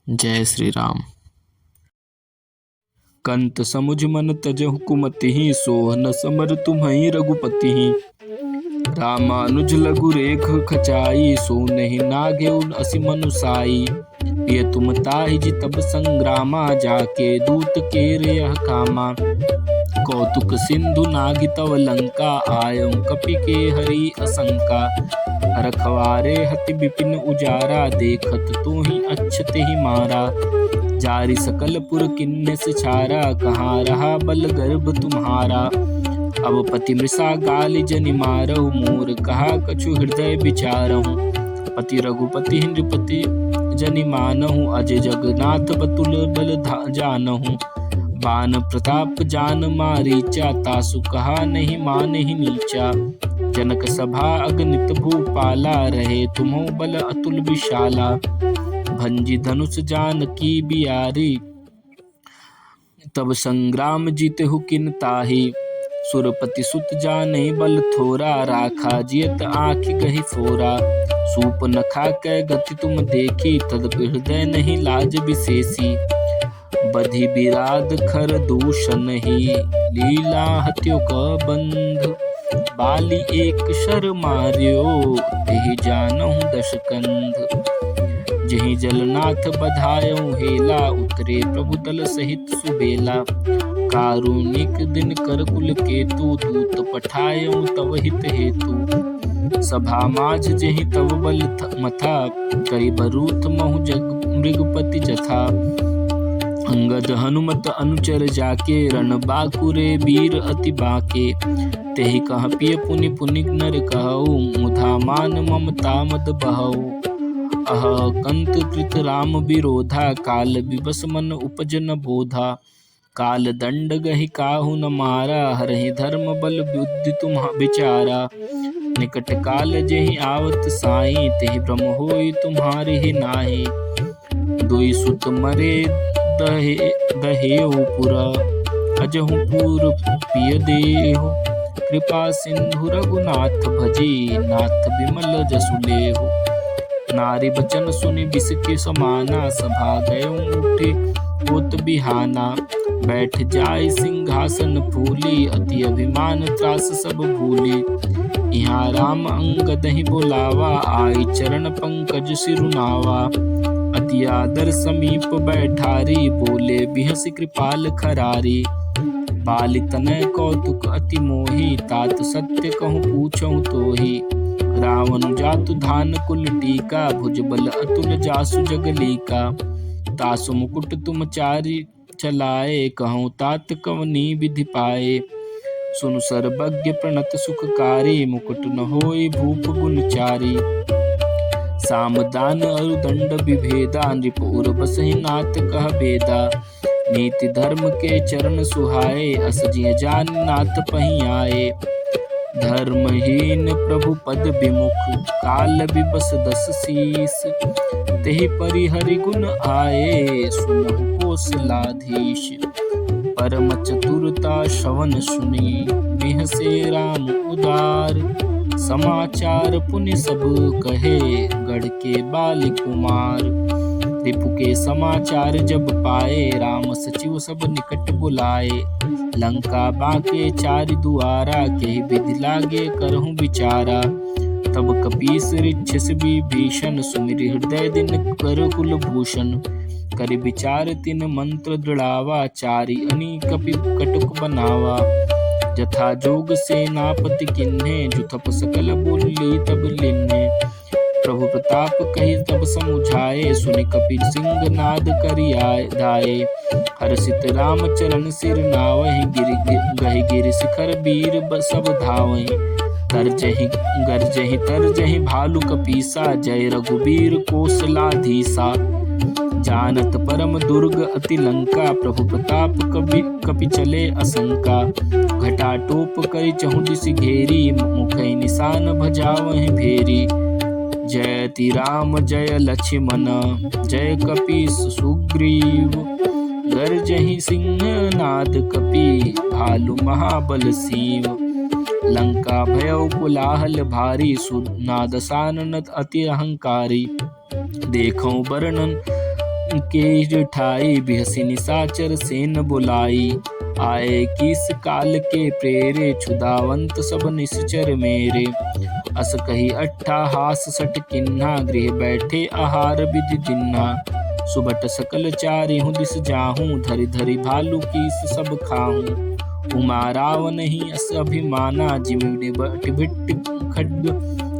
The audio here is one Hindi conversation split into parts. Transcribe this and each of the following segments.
जय श्री राम। कंत समुझ मन तजहु कुमति, सोहन समर तुम्हि रघुपति। रामानुज लघु रेख खचाई, सो नहीं नागे असी मनुसाई। पिय तुम ताहि जितब संग्रामा, जाके दूत केरे यह कामा। कौतुक सिंधु नागि तव लंका, आयं कपि के हरि असंका। रखवारे हति विपिन उजारा, देखत तोहि अच्छत ही मारा। जारि सकल पुर किन्ने से छारा, कहाँ रहा बल गर्भ तुम्हारा। अब पति मृषा गाली जनि मारहु, मोर कहा कछु हृदय विचारहु। पति रघुपति नृपति जनि मानहु, अजय जगन्नाथ बतुल बल जानहु। बान प्रताप जान मारीचा, तासु कहा नहीं मानहि नीचा। जनक सभा अगणित भूपाला, रहे तुम्हु बल अतुल विशाला। भंजी धनुष जानकी बियारी, तब संग्राम जीतेहु किन ताहि। सुरपति सुत जाने बल थोरा, राखा जियत आँखि गहि फोरा। सूप नखा कै गति तुम देखी, तदपि हृदय नहीं लाज विशेषी। बधि बिराद खर दूषण ही, लीला हत्यो क बंध। बाली एक शर मार्यो, तेहि जानहु दश कंध। जहि जलनाथ बधायऊ हेला, उतरे प्रभु दल सहित सुबेला। कारुणिक दिन कर कुल केतु, दूत पठायऊ तव हित हेतु। सभा माझ जहि तव बल मथा, करि बरूथ महु जग मृगपति जथा। अंगद हनुमत अनुचर जाके, रण बाकुरे वीर अति बाके। तेहि कह पिय पुनि पुनि नर कहऊ, मुधा मान ममता मद बहऊ। अह कंत कृत राम विरोधा, काल विवश मन उपज न बोधा। काल दंड गहि काहू न मारा, हरहि धर्म बल बुद्धि तुम विचारा। निकट काल जेहि आवत साई, तेहि भ्रम होई तुम्हारे ही नाहि। दुई सुत मरे दहेउ पुरा, अजहु पूर पिय देहु। कृपा सिंधु रघुनाथ भजी, नाथ विमल जसु लेहु। नारी बचन सुनि बिसके समाना, सभा गयो उठे होत बिहाना। बैठ जाय सिंहासन फूली, अति अभिमान त्रास सब भूली। यहाँ राम अंगद ही बोलावा, आई चरण पंकज सिरुनावा। अति आदर समीप बैठारी, बोले बिहसि कृपाल खरारी। बालि तनय कौतुक अति मोही, तात सत्य कहूँ पूछऊँ तोहि। रावण जातु धान कुल टीका, भुजबल अतुल जासु जगलीका। तासु मुकुट तुम चारि चलाए, कहूँ तात कवनी विधि पाए। सुनु सर्वज्ञ प्रणत सुखकारी, मुकुट न होई भूप गुणचारी। सामदान अरुदंड विभेदा, नृपुर बसहि नाथ कह बेदा। नीति धर्म के चरण सुहाए, अस जिय जान नाथ पही आए। धर्महीन प्रभु पद विमुख, काल विबस दस शीस। तेहि परिहरि गुण आए, सुनहु कौशलाधीश। परम चतुरता श्रवण सुनी, बिहसे राम उदार। समाचार पुनि सब कहे, गढ़ के बाल कुमार। रिपु के समाचार जब पाए, राम सचिव सब निकट बुलाए। लंका बाके चारि दुआरा, केहि विधि लागे करहु विचारा। तब कपीस ऋक्षस विभीषण, सुमिरि हृदय दिन कर कुलभूषण। करि विचार तिन मंत्र दृढ़ावा, चारि अनि कपि कटुक बनावा। जथा जोग सेनापति किन्हे, जुथप सकल बोली तब लिन्हे। प्रभु प्रताप कहि तब समुझाए, सुनि कपि सिंह नाद करि धाये। हर्षित राम चरण सिर नावहि, गहि गिरि शिखर वीर सब धावहि। तरजहि भालु कपीसा, जय रघुबीर कौशलाधीसा। जानत परम दुर्ग अति लंका, प्रभु प्रताप कपि चले असंका। घटा टोप करि चहुँ दिसि घेरी, मुखै निशान भजावहि भेरी। जयति राम जय लक्ष्मण, जय कपीस सुग्रीव। गर्जहि सिंह नाद कपि, भालु महाबल सीव। लंका भयउ कोलाहल भारी, सुनाद सानन अति अहंकारी। देखऊँ वर्णन के ठाई, बिहसी निशाचर सेन बुलाई। आए किस काल के प्रेरे, क्षुधावंत सब निश्चर मेरे। अस कही अट्ठाहास सठ किन्हा, गृह बैठे आहार विधि जिन्हा। सुबट सकल चारिहु दिस जाहूं, धरि धरि भालू कीस सब खाहूं। उमा राव नहीं अस अभिमाना, जिम टिभिट खड्ग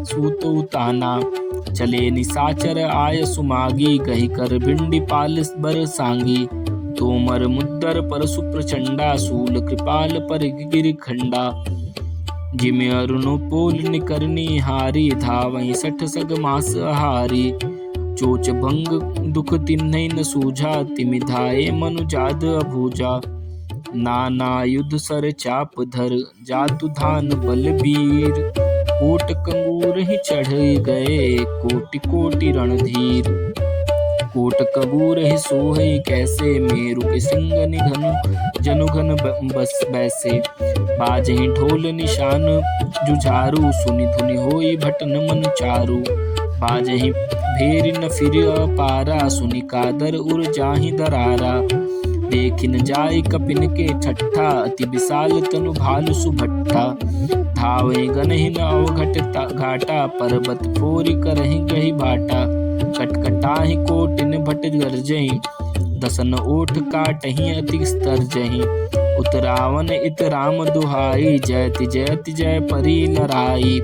सूतो ताना। चले निशाचर आय सुमागी, गही कर भिंडी पाल बर सांगी। तोमर मुद्दर पर सुप्रचंडा, सूल कृपाल पर गिर खंडा। जिम अरुणो पोल निकरनी हारी, धावहि सठ सग मास हारी। चोच भंग दुख तिन्है न सूझा, तिमि धाये मनु जाद अभूजा। नाना युद्ध सर चाप धर, जातु धान बलबीर। कोट कंगूर ही चढ़ गए, कोटि कोटि रणधीर। कोट कबूर ही सोहै कैसे, मेरु के सिंह निघनु जनुघन बस बैसे। बाजहि ढोल निशान जुझारू, सुनि धुनि होई भटन मन चारू। बाजहि भेरी न फिर पारा, सुनि कादर उर जाहि दरारा। देखिन जाय कपिन के ठट्ठा, अति विशाल तनु भालु सुभट्ठा। धावे गनहिन अवघट घाटा, पर्वत फोरी करहि गही भाटा। कटकटाहि कोटिन भट गरजहि, दसन ओठ काटहि अति स्तरजहि। उतरावन इत राम दुहाई, जयति जयति जय परी लराई।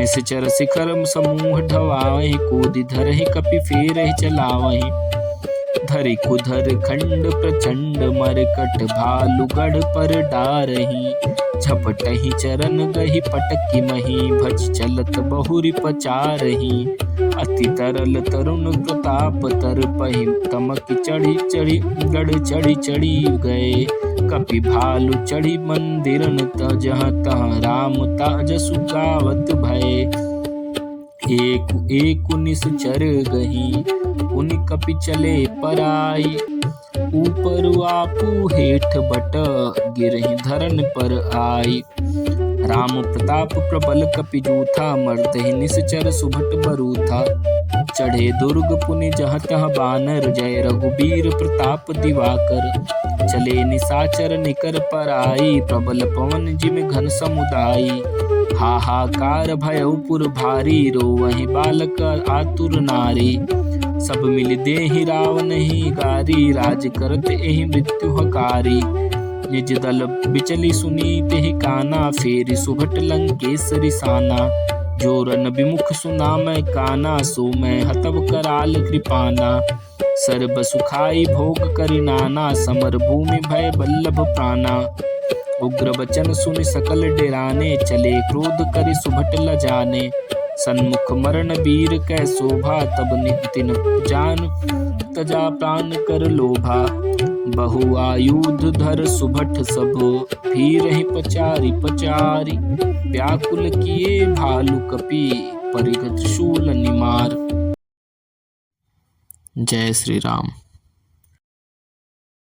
निश्चर शिखर समूह ढवावहि, कूदि धरहि कपि फेरहि चलावहि। धरि कुधर खंड प्रचंड, मरकट भालु गढ़ पर डारहि। झपटहि चरण गही पटकि मही, भज चलत बहुरि पचारहि। अति तरल तरुण प्रताप तरपहि, तमक चढ़ी चढ़ी गढ़ चढ़ी चढ़ी गए। कपि भालु चढ़ी मंदिरन, जहाँ तहाँ राम ताजसु गावत भय। एक निश्चर गही, उनि कपि चले पराई। ऊपर आपू हेठ बट, गिरहि धरन पर आई। राम प्रताप प्रबल कपि जूथा, मर्दहि निश्चर सुभट बरूथा। चढ़े दुर्ग पुनि जहाँ तहाँ बानर, जय रघुबीर प्रताप दिवाकर। चले निशाचर निकर पराई, प्रबल पवन जिमि घन समुदाई। हाहाकार भयउ पुर भारी, रोवहि बालक आतुर नारी। सब मिल देहि रावणहि गारी, राज करत एहि मृत्यु हकारी। निज दल बिचली सुनी तेहि काना, फेरि सुभट लंकेसरि साना। जोरन विमुख सुना मैं काना, सो मैं हतव कराल कृपाना। सर्ब सुखाई भोग करि नाना, समर भूमि भय बल्लभ प्राणा। उग्र बचन सुनि सकल डेराने, चले क्रोध करि सुभट लजाने। सन्मुख मरण वीर कै शोभा, तब तिन जान तजा प्राण कर लोभा। बहु आयुध धर सुभट सब, भीरहि पचारि पचारि। व्याकुल किए भालु कपि, परिगत शूल निमार। जय श्री राम।